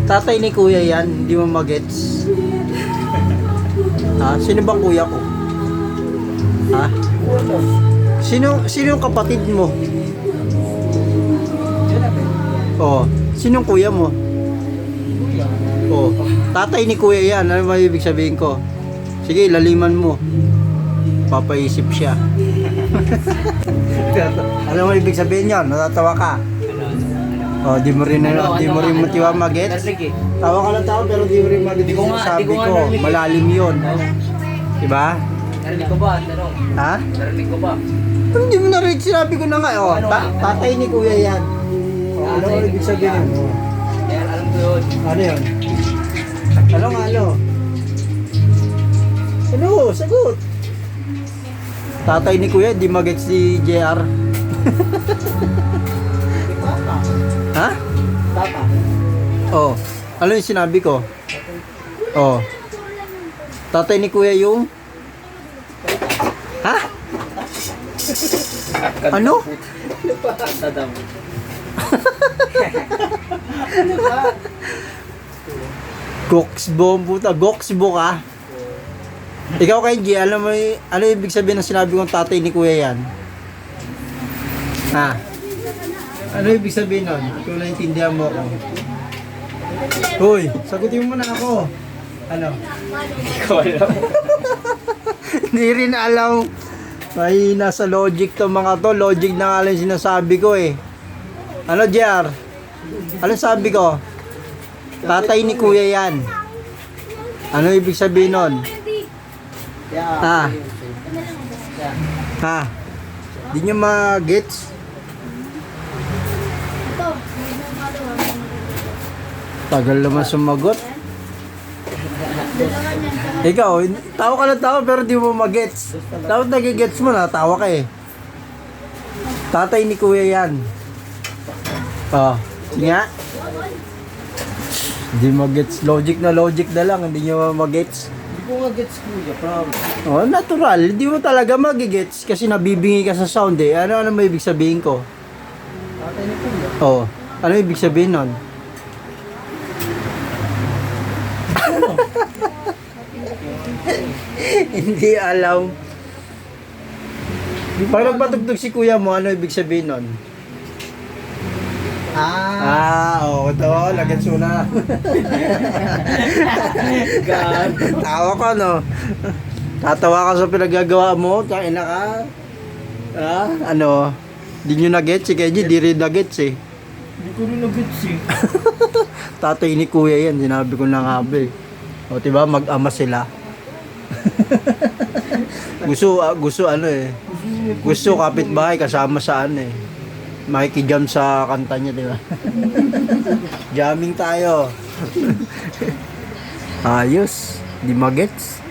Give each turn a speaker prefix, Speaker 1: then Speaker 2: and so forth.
Speaker 1: Tatay ni kuya yan, hindi mo magets. Ha? Sino bang kuya ko? Ha? Sino yung kapatid mo? Oh, sinong kuya mo? Oh, tatay ni kuya yan. Ano ba ibig sabihin ko? Sige, laliman mo. Papaisip siya. Ano mo ibig sabihin yan? Natatawa ka? Oh, di mo rin matiwa magets. Tawa ka lang tao pero di mo rin magets. Sabi ko, malalim yun. Diba?
Speaker 2: Narinig ko ba? Tanong.
Speaker 1: Ha?
Speaker 2: Narinig ko ba?
Speaker 1: Pero hindi mo narinig, sinabi ko na nga. Oh, tatay ni kuya yan. Oh, ano mo ibig sabihin? Oh.
Speaker 2: Kaya alam ko yun.
Speaker 1: Ano yun? Ano nga ano? Ano? Sagot! Tatay ni kuya, di magets si JR. Ha?
Speaker 2: Tata.
Speaker 1: Oh. Ano yung sinabi ko? Oh. Tatay ni kuya yung? Ha? Ano?
Speaker 2: Kanta daw.
Speaker 1: Goksbo, puta. Goksbo ka? Ikaw kay G, alam mo ano ibig sabihin ng sinabi kong tatay ni kuya yan? Ha? Ano ibig sabihin nun? Kung naintindihan mo ako. Hoy, sagutin mo na ako. Ano?
Speaker 2: Hindi ko alam.
Speaker 1: Hindi rin alam. May nasa logic to mga to. Logic na nga lang sinasabi ko eh. Ano, JR? Ano sabi ko? Tatay ni kuya yan. Ano ibig sabihin nun? Ha? Ha? Di nyo ma-gets? Tagal naman sumagot. Ikaw, tawa ka ng tawa pero di mo mag-gets. Dapat nag-gets mo na, tawa ka eh. Tatay ni kuya yan. Oh, sige nga. Hindi mag-gets. Logic na lang, hindi nyo mag-gets.
Speaker 2: Hindi ko nga gets kuya, promise.
Speaker 1: Oh, natural. Hindi mo talaga mag-gets kasi nabibingi ka sa sound eh. Ano may ibig sabihin ko?
Speaker 2: Tatay ni kuya.
Speaker 1: Oh, ano ibig sabihin nun? Hindi alam. Pag nagpatugtog si kuya mo, ano ibig sabihin nun? Oo, ito, lagyan suna. Tawa ka, no? Tatawa ka sa pinagagawa mo, kain na ka. Ano? Di nyo na-gets, si Kenji, di rin na-gets eh.
Speaker 2: Hindi ko rin na-gets eh.
Speaker 1: Tatay ni kuya yan, sinabi ko na nga ba eh. O, diba, mag-ama sila. gusto ano eh. Gusto kapitbahay kasama sa ano eh. Makikijam sa kanta niya, diba? Jamming tayo. Ayos, di magets.